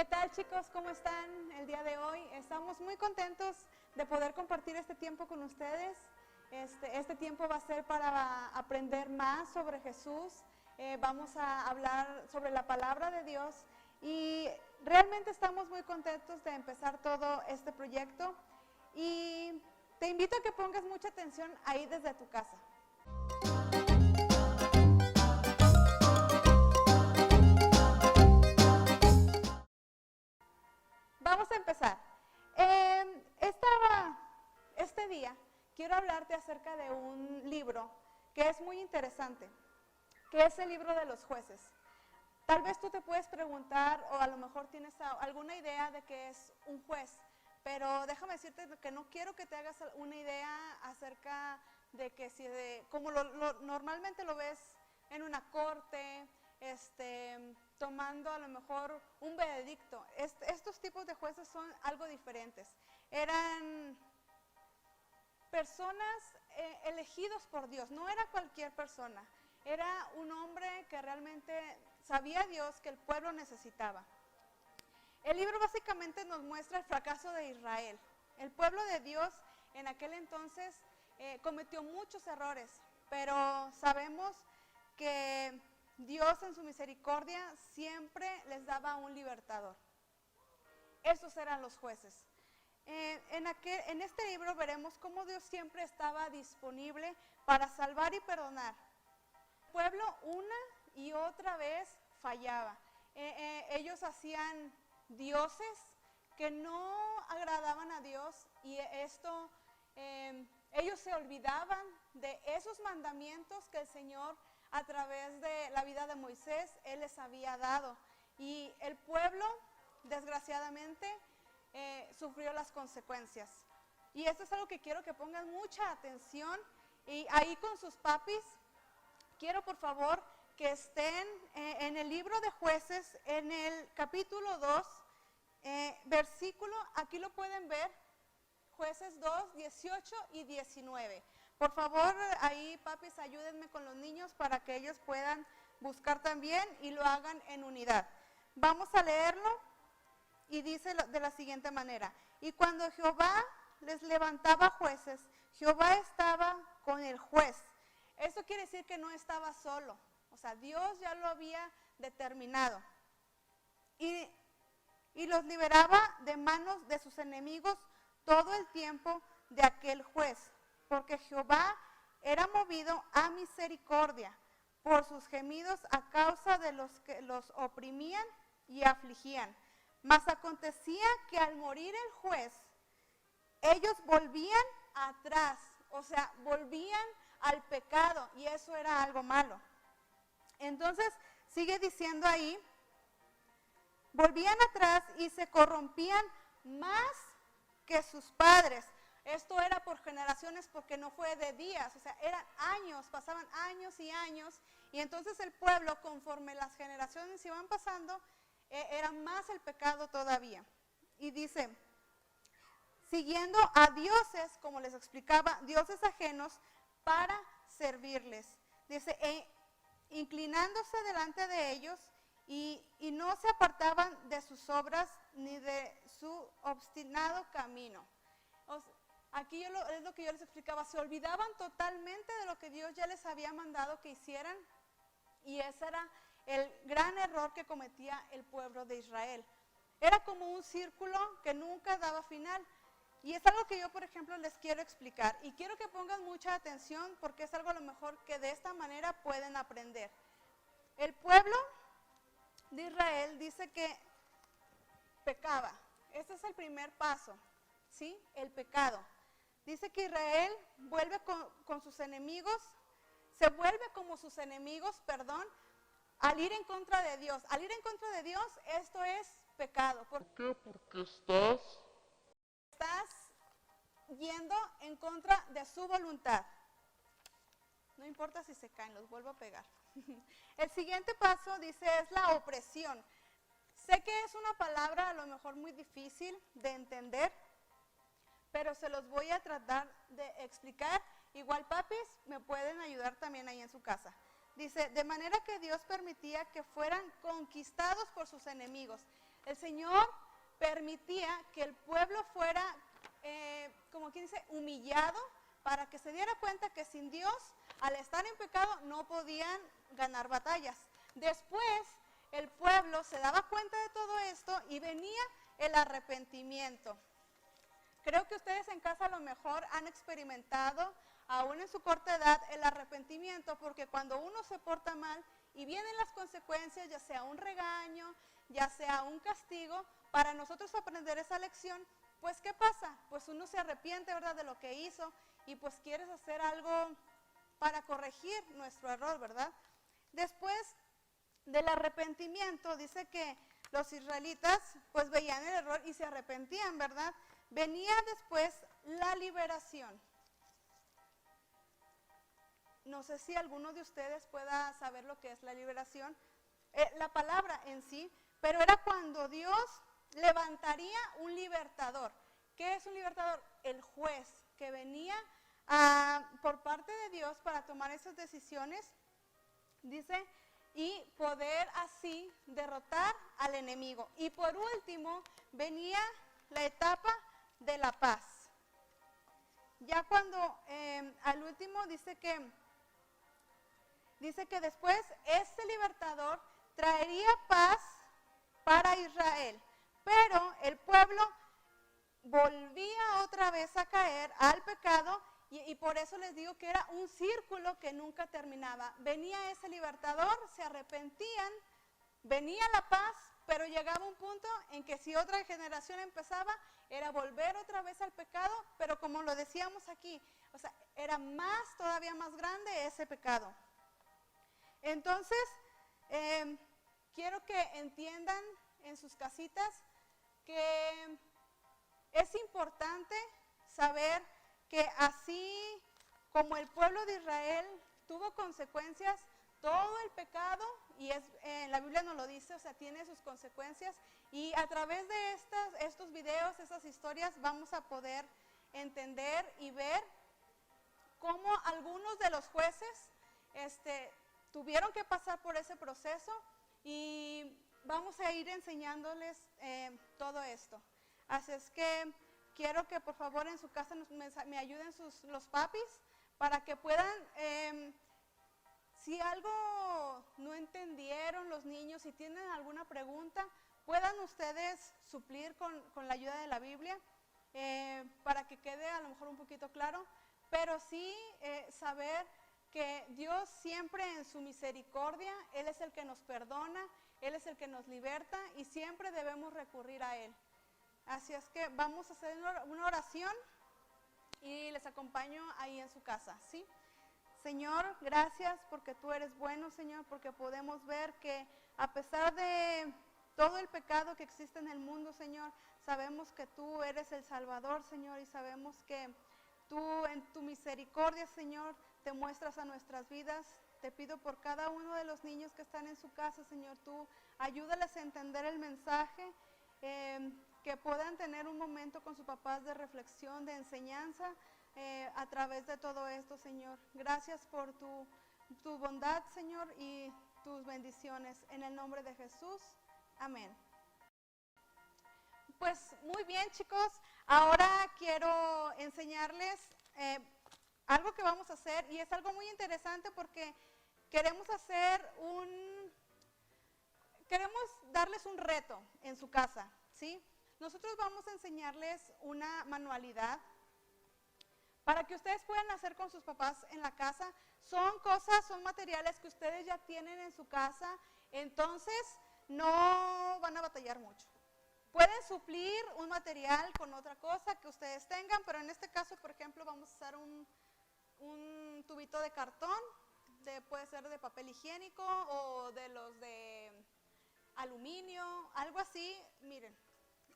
¿Qué tal, chicos? ¿Cómo están el día de hoy? Estamos muy contentos de poder compartir este tiempo con ustedes. Este tiempo va a ser para aprender más sobre Jesús. Vamos a hablar sobre la palabra de Dios y realmente estamos muy contentos de empezar todo este proyecto. Y te invito a que pongas mucha atención ahí desde tu casa. Vamos a empezar. Este día quiero hablarte acerca de un libro que es muy interesante, que es el libro de los jueces. Tal vez tú te puedes preguntar o a lo mejor tienes alguna idea de qué es un juez, pero déjame decirte que no quiero que te hagas una idea acerca de que como normalmente lo ves en una corte, tomando a lo mejor un veredicto. Estos tipos de jueces son algo diferentes. Eran personas elegidos por Dios, no era cualquier persona. Era un hombre que realmente sabía Dios que el pueblo necesitaba. El libro básicamente nos muestra el fracaso de Israel. El pueblo de Dios en aquel entonces cometió muchos errores, pero sabemos que Dios en su misericordia siempre les daba un libertador. Esos eran los jueces. En este libro veremos cómo Dios siempre estaba disponible para salvar y perdonar. El pueblo una y otra vez fallaba. Ellos hacían dioses que no agradaban a Dios y ellos se olvidaban de esos mandamientos que el Señor a través de la vida de Moisés, Él les había dado. Y el pueblo, desgraciadamente, sufrió las consecuencias. Y esto es algo que quiero que pongan mucha atención. Y ahí con sus papis, quiero por favor que estén en el libro de Jueces, en el capítulo 2, versículo, aquí lo pueden ver, Jueces 2, 18 y 19. Por favor, ahí papis, ayúdenme con los niños para que ellos puedan buscar también y lo hagan en unidad. Vamos a leerlo y dice de la siguiente manera. Y cuando Jehová les levantaba jueces, Jehová estaba con el juez. Esto quiere decir que no estaba solo. O sea, Dios ya lo había determinado. Y los liberaba de manos de sus enemigos todo el tiempo de aquel juez. Porque Jehová era movido a misericordia por sus gemidos a causa de los que los oprimían y afligían. Mas acontecía que al morir el juez, ellos volvían atrás, o sea, volvían al pecado y eso era algo malo. Entonces, sigue diciendo ahí, volvían atrás y se corrompían más que sus padres. Esto era por generaciones porque no fue de días, o sea, eran años, pasaban años y años. Y entonces el pueblo, conforme las generaciones iban pasando, era más el pecado todavía. Y dice, siguiendo a dioses, como les explicaba, dioses ajenos para servirles. Dice, inclinándose delante de ellos y no se apartaban de sus obras ni de su obstinado camino. Aquí es lo que yo les explicaba, se olvidaban totalmente de lo que Dios ya les había mandado que hicieran y ese era el gran error que cometía el pueblo de Israel. Era como un círculo que nunca daba final y es algo que yo, por ejemplo, les quiero explicar y quiero que pongan mucha atención porque es algo a lo mejor que de esta manera pueden aprender. El pueblo de Israel dice que pecaba. Este es el primer paso, ¿sí? El pecado. Dice que Israel vuelve con sus enemigos, se vuelve como sus enemigos, al ir en contra de Dios. Al ir en contra de Dios, esto es pecado. ¿Por qué? Porque estás yendo en contra de su voluntad. No importa si se caen, los vuelvo a pegar. El siguiente paso, dice, es la opresión. Sé que es una palabra a lo mejor muy difícil de entender, pero se los voy a tratar de explicar. Igual papis me pueden ayudar también ahí en su casa. Dice, de manera que Dios permitía que fueran conquistados por sus enemigos. El Señor permitía que el pueblo fuera, como quien dice, humillado, para que se diera cuenta que sin Dios, al estar en pecado, no podían ganar batallas. Después, el pueblo se daba cuenta de todo esto y venía el arrepentimiento. Creo que ustedes en casa a lo mejor han experimentado, aún en su corta edad, el arrepentimiento, porque cuando uno se porta mal y vienen las consecuencias, ya sea un regaño, ya sea un castigo, para nosotros aprender esa lección, pues ¿qué pasa? Pues uno se arrepiente, ¿verdad?, de lo que hizo y pues quieres hacer algo para corregir nuestro error, ¿verdad? Después del arrepentimiento, dice que los israelitas pues veían el error y se arrepentían, ¿verdad? Venía después la liberación. No sé si alguno de ustedes pueda saber lo que es la liberación, la palabra en sí, pero era cuando Dios levantaría un libertador. ¿Qué es un libertador? El juez que venía por parte de Dios para tomar esas decisiones, dice, y poder así derrotar al enemigo. Y por último, venía la etapa de la paz. Ya cuando al último dice que después este libertador traería paz para Israel, pero el pueblo volvía otra vez a caer al pecado y por eso les digo que era un círculo que nunca terminaba. Venía ese libertador, se arrepentían, venía la paz, pero llegaba un punto en que si otra generación empezaba, era volver otra vez al pecado, pero como lo decíamos aquí, o sea, era todavía más grande ese pecado. Entonces, quiero que entiendan en sus casitas que es importante saber que así como el pueblo de Israel tuvo consecuencias, todo el pecado, y la Biblia nos lo dice, o sea, tiene sus consecuencias, y a través de estos videos, esas historias, vamos a poder entender y ver cómo algunos de los jueces tuvieron que pasar por ese proceso, y vamos a ir enseñándoles todo esto. Así es que quiero que por favor en su casa me ayuden los papis para que puedan, si algo no entendieron los niños, si tienen alguna pregunta, puedan ustedes suplir con la ayuda de la Biblia para que quede a lo mejor un poquito claro, pero sí saber que Dios siempre en su misericordia, Él es el que nos perdona, Él es el que nos liberta y siempre debemos recurrir a Él. Así es que vamos a hacer una oración y les acompaño ahí en su casa, ¿sí? Señor, gracias porque tú eres bueno, Señor, porque podemos ver que a pesar de todo el pecado que existe en el mundo, Señor, sabemos que tú eres el Salvador, Señor, y sabemos que tú en tu misericordia, Señor, te muestras a nuestras vidas. Te pido por cada uno de los niños que están en su casa, Señor, tú ayúdales a entender el mensaje, que puedan tener un momento con sus papás de reflexión, de enseñanza a través de todo esto, Señor. Gracias por tu bondad, Señor, y tus bendiciones. En el nombre de Jesús, amén. Pues muy bien, chicos, ahora quiero enseñarles algo que vamos a hacer, y es algo muy interesante porque queremos darles un reto en su casa, ¿sí? Nosotros vamos a enseñarles una manualidad para que ustedes puedan hacer con sus papás en la casa. Son materiales que ustedes ya tienen en su casa, entonces no van a batallar mucho. Pueden suplir un material con otra cosa que ustedes tengan, pero en este caso, por ejemplo, vamos a usar un tubito de cartón, puede ser de papel higiénico o de los de aluminio, algo así. Miren,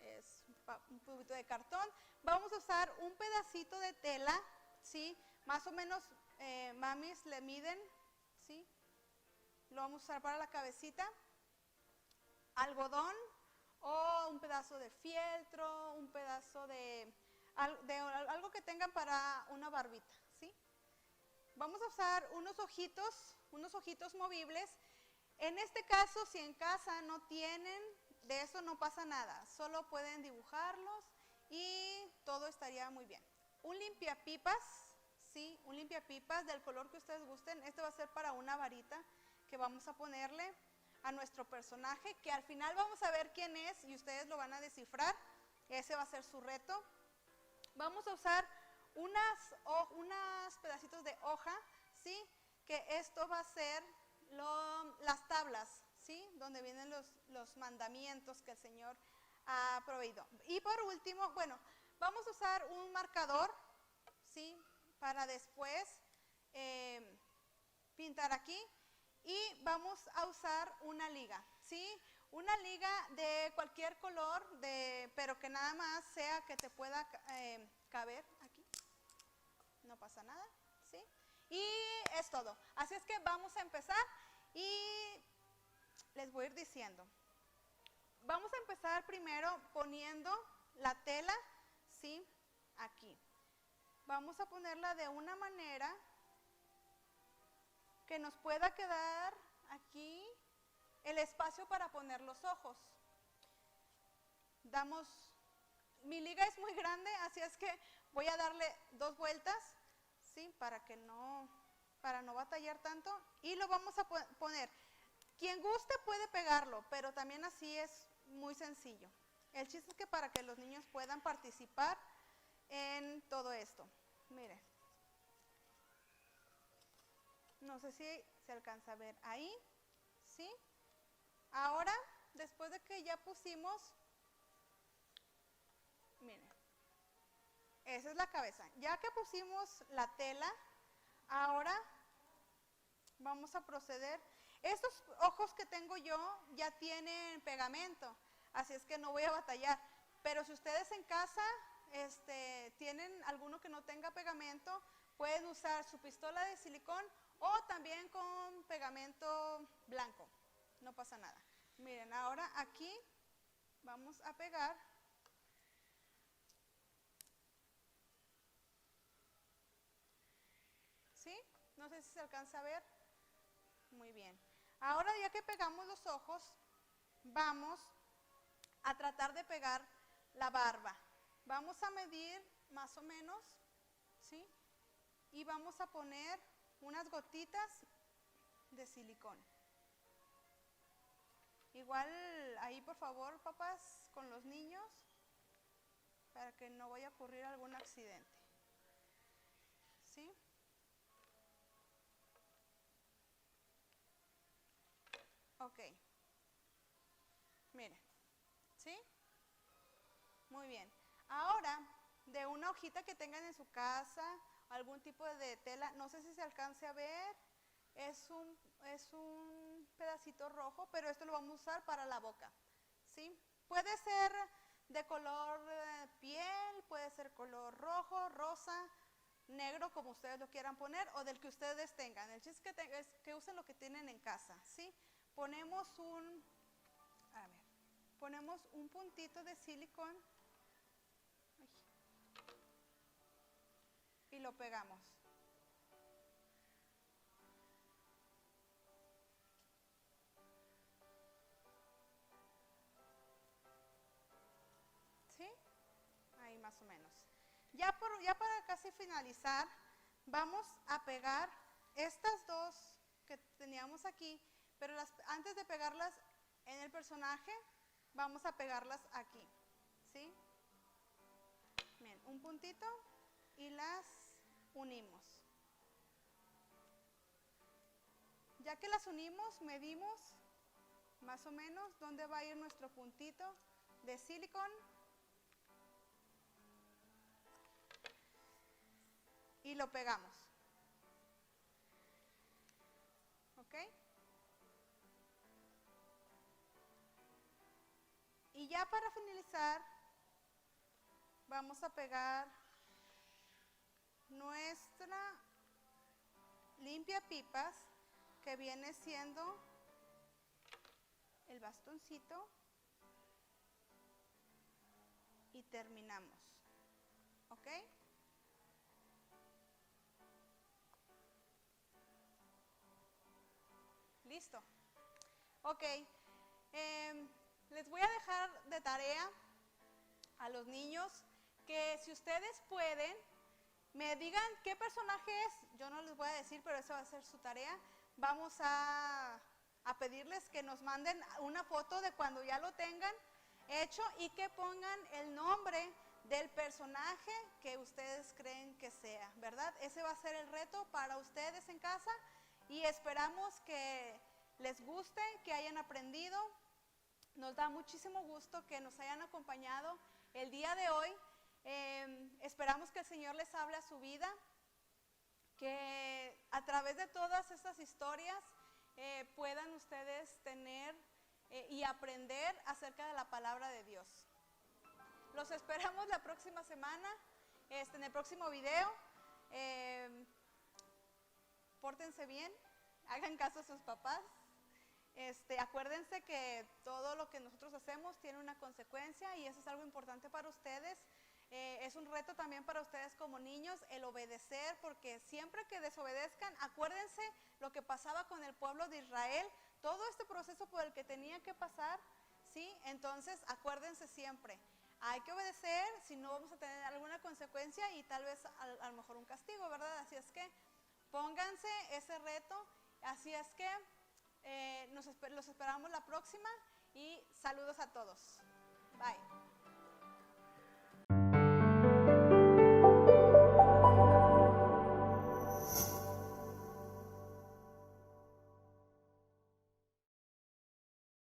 es un tubito de cartón. Vamos a usar un pedacito de tela, ¿sí? Más o menos, mamis le miden, ¿sí? Lo vamos a usar para la cabecita. Algodón o un pedazo de fieltro, un pedazo de algo que tengan para una barbita, ¿sí? Vamos a usar unos ojitos movibles. En este caso, si en casa no tienen, de eso no pasa nada, solo pueden dibujarlos y todo estaría muy bien. Un limpiapipas, ¿sí? Un limpiapipas del color que ustedes gusten. Este va a ser para una varita que vamos a ponerle a nuestro personaje, que al final vamos a ver quién es y ustedes lo van a descifrar. Ese va a ser su reto. Vamos a usar unas pedacitos de hoja, ¿sí? Que esto va a ser las tablas, ¿sí? Donde vienen los mandamientos que el Señor ha proveído. Y por último, bueno, vamos a usar un marcador, ¿sí? Para después pintar aquí. Y vamos a usar una liga, ¿sí? Una liga de cualquier color, pero que nada más sea que te pueda caber aquí. No pasa nada, ¿sí? Y es todo. Así es que vamos a empezar y les voy a ir diciendo. Vamos a empezar primero poniendo la tela, ¿sí? Aquí. Vamos a ponerla de una manera que nos pueda quedar aquí el espacio para poner los ojos. Mi liga es muy grande, así es que voy a darle 2 vueltas, ¿sí? Para no batallar tanto. Y lo vamos a poner. Quien guste puede pegarlo, pero también así es muy sencillo. El chiste es que para que los niños puedan participar en todo esto. Miren. No sé si se alcanza a ver ahí, ¿sí? Ahora, después de que ya pusimos, miren, esa es la cabeza. Ya que pusimos la tela, ahora vamos a proceder. Estos ojos que tengo yo ya tienen pegamento, así es que no voy a batallar. Pero si ustedes en casa tienen alguno que no tenga pegamento, pueden usar su pistola de silicón o también con pegamento blanco, no pasa nada. Miren, ahora aquí vamos a pegar. ¿Sí? No sé si se alcanza a ver. Muy bien. Ahora ya que pegamos los ojos, vamos a tratar de pegar la barba. Vamos a medir más o menos, ¿sí? Y vamos a poner unas gotitas de silicón. Igual ahí por favor, papás, con los niños, para que no vaya a ocurrir algún accidente. ¿Sí? Ok. Miren. ¿Sí? Muy bien. Ahora, de una hojita que tengan en su casa, algún tipo de tela, no sé si se alcance a ver, es un pedacito rojo, pero esto lo vamos a usar para la boca, ¿sí? Puede ser de color piel, puede ser color rojo, rosa, negro, como ustedes lo quieran poner, o del que ustedes tengan. El chiste es que usen lo que tienen en casa, ¿sí? Ponemos un puntito de silicón y lo pegamos. ¿Sí? Ahí más o menos. Ya para casi finalizar, vamos a pegar estas dos que teníamos aquí, pero antes de pegarlas en el personaje, vamos a pegarlas aquí, ¿sí? Bien, un puntito y las unimos. Ya que las unimos, medimos más o menos dónde va a ir nuestro puntito de silicón. Y lo pegamos. ¿Ok? Y ya para finalizar, vamos a pegar nuestra limpiapipas, que viene siendo el bastoncito, y terminamos. ¿Ok? Listo. Ok. Les voy a dejar de tarea a los niños que si ustedes pueden, me digan qué personaje es. Yo no les voy a decir, pero eso va a ser su tarea. Vamos a pedirles que nos manden una foto de cuando ya lo tengan hecho y que pongan el nombre del personaje que ustedes creen que sea, ¿verdad? Ese va a ser el reto para ustedes en casa y esperamos que les guste, que hayan aprendido. Nos da muchísimo gusto que nos hayan acompañado el día de hoy. Esperamos que el Señor les hable a su vida, que a través de todas estas historias puedan ustedes tener y aprender acerca de la palabra de Dios. Los esperamos la próxima semana, en el próximo video. Pórtense bien, hagan caso a sus papás. Acuérdense que todo lo que nosotros hacemos tiene una consecuencia y eso es algo importante para ustedes. Es un reto también para ustedes como niños el obedecer, porque siempre que desobedezcan, acuérdense lo que pasaba con el pueblo de Israel, todo este proceso por el que tenía que pasar, ¿sí? Entonces acuérdense siempre, hay que obedecer, si no vamos a tener alguna consecuencia y tal vez a lo mejor un castigo, ¿verdad? Así es que pónganse ese reto, así es que los esperamos la próxima y saludos a todos. Bye.